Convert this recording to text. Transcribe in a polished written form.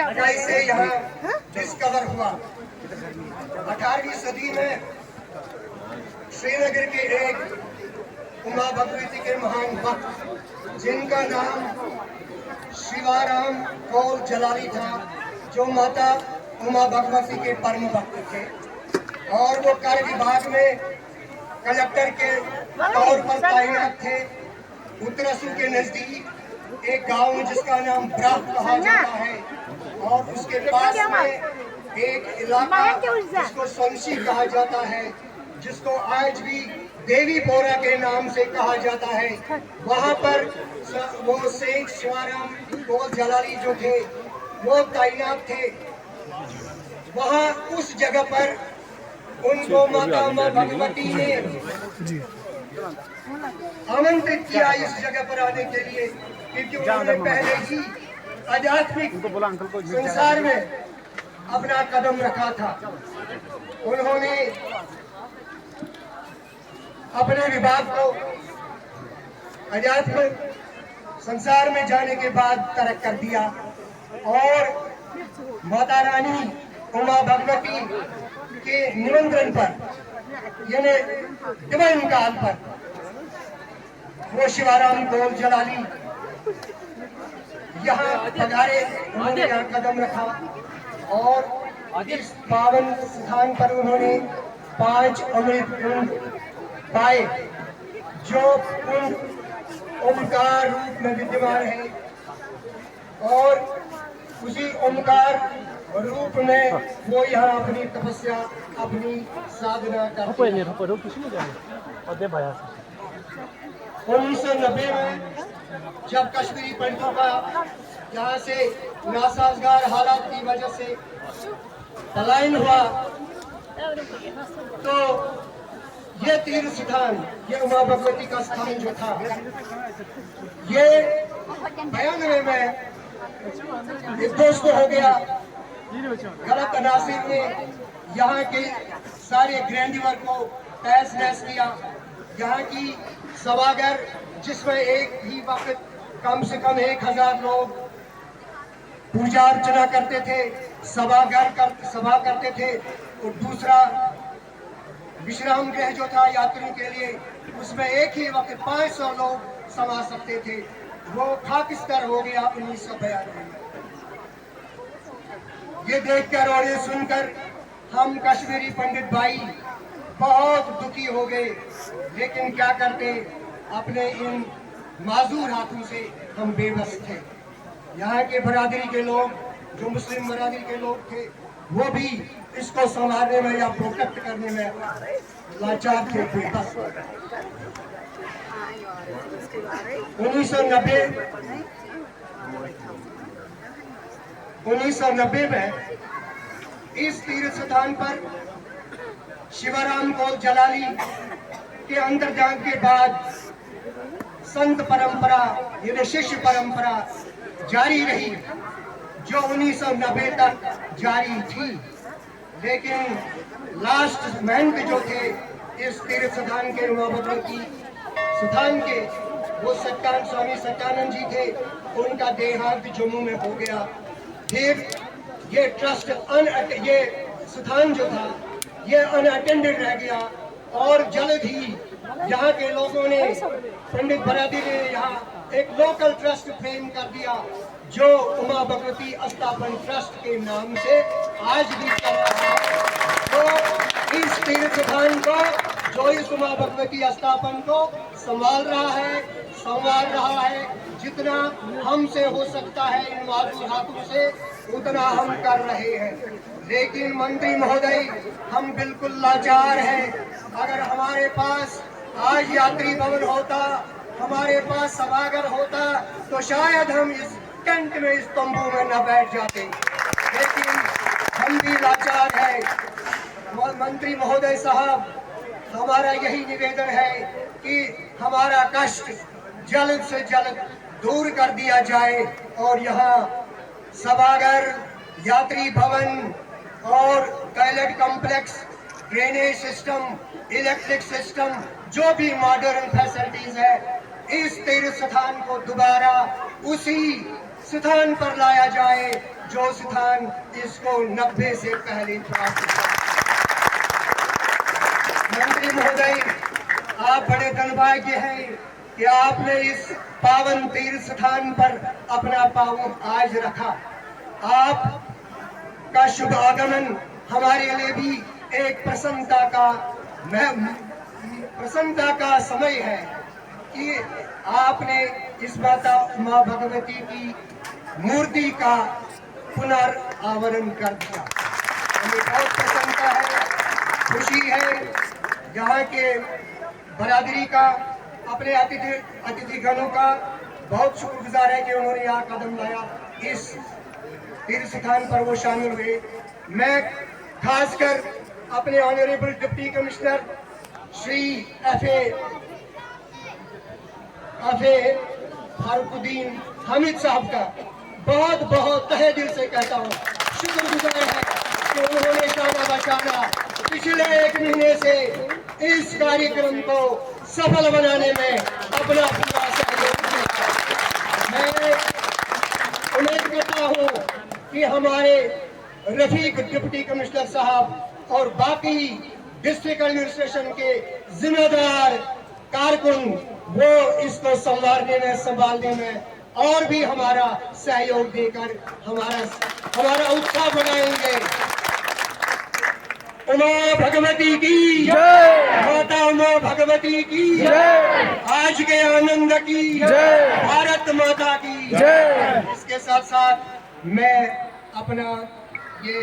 28 से यहाँ डिस्कवर हुआ। 18वीं सदी में श्रीनगर के एक उमा भगवती के महान भक्त जिनका नाम शिवाराम कौल जलाली था, जो माता उमा भगवती के परम भक्त थे और वो कर विभाग में कलेक्टर के तौर पर तैनात थे। उत्तरसू के नजदीक एक गांव जिसका नाम ब्राह कहा जाता है और उसके पास में एक इलाका जिसको सोनसी कहा जाता है, जिसको आज भी देवी पोरा के नाम से कहा जाता है। वहां पर वो सेठ शिवाराम कौल जलाली जो थे वो तैनात थे। वहां उस जगह पर उनको माता उमा भगवती ने आमंत्रित किया इस जगह पर आने के लिए, क्योंकि उन्होंने पहले ही आध्यात्मिक संसार में अपना कदम रखा था। उन्होंने अपने विभाग को आध्यात्मिक संसार में जाने के बाद तरक कर दिया और माता रानी उमा भगवती के निमंत्रण पर, यानी डिवाइन काल पर, वो शिवाराम कौल जलाली यहाँ पधारे। उन्होंने यहाँ कदम रखा और इस पावन स्थान पर उन्होंने 5 अमृत कुंड पाए, जो कुंड ओमकार रूप में विद्यमान है और उसी ओमकार रूप में वो यहाँ अपनी तपस्या, अपनी साधना करते हैं। 1990 में जब कश्मीरी पंडितों का यहाँ से नासाजगार हालात की वजह से पलायन हुआ, तो ये तीर्थ स्थान, ये उमा भगवती का स्थान जो था, ये 92 में विध्वस्त हो गया। गलत अनासिर ने यहाँ के सारे ग्रैंडीवर को तहस नहस किया। यहाँ की सभागार, जिसमें एक ही वक्त कम से कम 1000 लोग पूजा अर्चना करते थे, सभा करते थे, और दूसरा विश्राम गृह जो था यात्रियों के लिए, उसमें एक ही वक्त 500 लोग समा सकते थे। वो खाकिस्तर हो गया 1992 में। ये देखकर और ये सुनकर हम कश्मीरी पंडित भाई बहुत दुखी हो गए, लेकिन क्या करते, अपने इन माजूर हाथों से हम बेबस थे। यहाँ के बरादरी के लोग, जो मुस्लिम बरादरी के लोग थे, वो भी इसको संभालने में या प्रोटेक्ट करने में लाचार थे, बेबस। 1990 में इस तीर्थ स्थान पर शिवाराम कौल जलाली के अंतर्जान के बाद संत परंपरा, यानी शिष्य परंपरा जारी रही, जो 1990 तक जारी थी। लेकिन लास्ट महंत जो थे इस तीर्थ स्थान के, उमा भगवती स्थान के, वो स्वामी सत्यानंद जी थे। उनका देहांत जम्मू में हो गया। फिर ये ट्रस्ट ये स्थान जो था ये अनअटेंडेड रह गया और जल्द ही यहाँ के लोगों ने, पंडित बरादरी ने यहाँ एक लोकल ट्रस्ट फ्रेम कर दिया, जो उमा भगवती अस्थापन ट्रस्ट के नाम से आज भी चल रहा है। तो इस तीर्थ स्थान को, जो इस उमा भगवती अस्थापन को संभाल रहा है, जितना हमसे हो सकता है इन मासूम हाथों से, उतना हम कर रहे हैं। लेकिन मंत्री महोदय, हम बिल्कुल लाचार हैं। अगर हमारे पास आज यात्री भवन होता, हमारे पास सभागार होता, तो शायद हम इस टेंट में, इस तंबू में न बैठ जाते। लेकिन हम भी लाचार हैं। मंत्री महोदय साहब, हमारा यही निवेदन है कि हमारा कष्ट जल्द से जल्द दूर कर दिया जाए और यहाँ सभागार, यात्री भवन और toilet complex, drainage system, electric system, जो भी मॉडर्न फैसिलिटीज है, इस तीर्थ स्थान को दोबारा उसी स्थान पर लाया जाए जो स्थान इसको 90 से पहले प्राप्त था। मंत्री महोदय, आप बड़े धन्यभाग्य हैं कि आपने इस पावन तीर्थ स्थान पर अपना पाँव आज रखा। आप का शुभ आगमन हमारे लिए भी एक प्रसन्नता का समय है कि आपने इस माँ भगवती की मूर्ति का पुनरावरण कर दिया। हमें बहुत प्रसन्नता है, खुशी है। यहाँ के बरादरी का, अपने अतिथिगणों का बहुत शुक्रगुजार है कि उन्होंने यहाँ कदम लाया, इस तीर्थ स्थान पर वो शामिल हुए। मैं खासकर अपने honourable deputy commissioner Shri F A. Farooquddin Hamid sahab का बहुत बहुत तहे दिल से कहता हूँ, शुक्रगुजार है कि उन्होंने शाना बशाना पिछले 1 महीने से इस कार्यक्रम को सफल बनाने में अपना पूरा सहयोग दिया। मैं उम्मीद करता हूँ कि हमारे रफीक डिप्टी कमिश्नर साहब और बाकी डिस्ट्रिक्ट एडमिनिस्ट्रेशन के जिम्मेदार कारकुन वो इसको संभालने में और भी हमारा सहयोग देकर हमारा उत्साह बढ़ाएंगे। उमा भगवती की जय, माता उमा भगवती की जय, आज के आनंद की जय, भारत माता की जय। इसके साथ साथ मैं अपना ये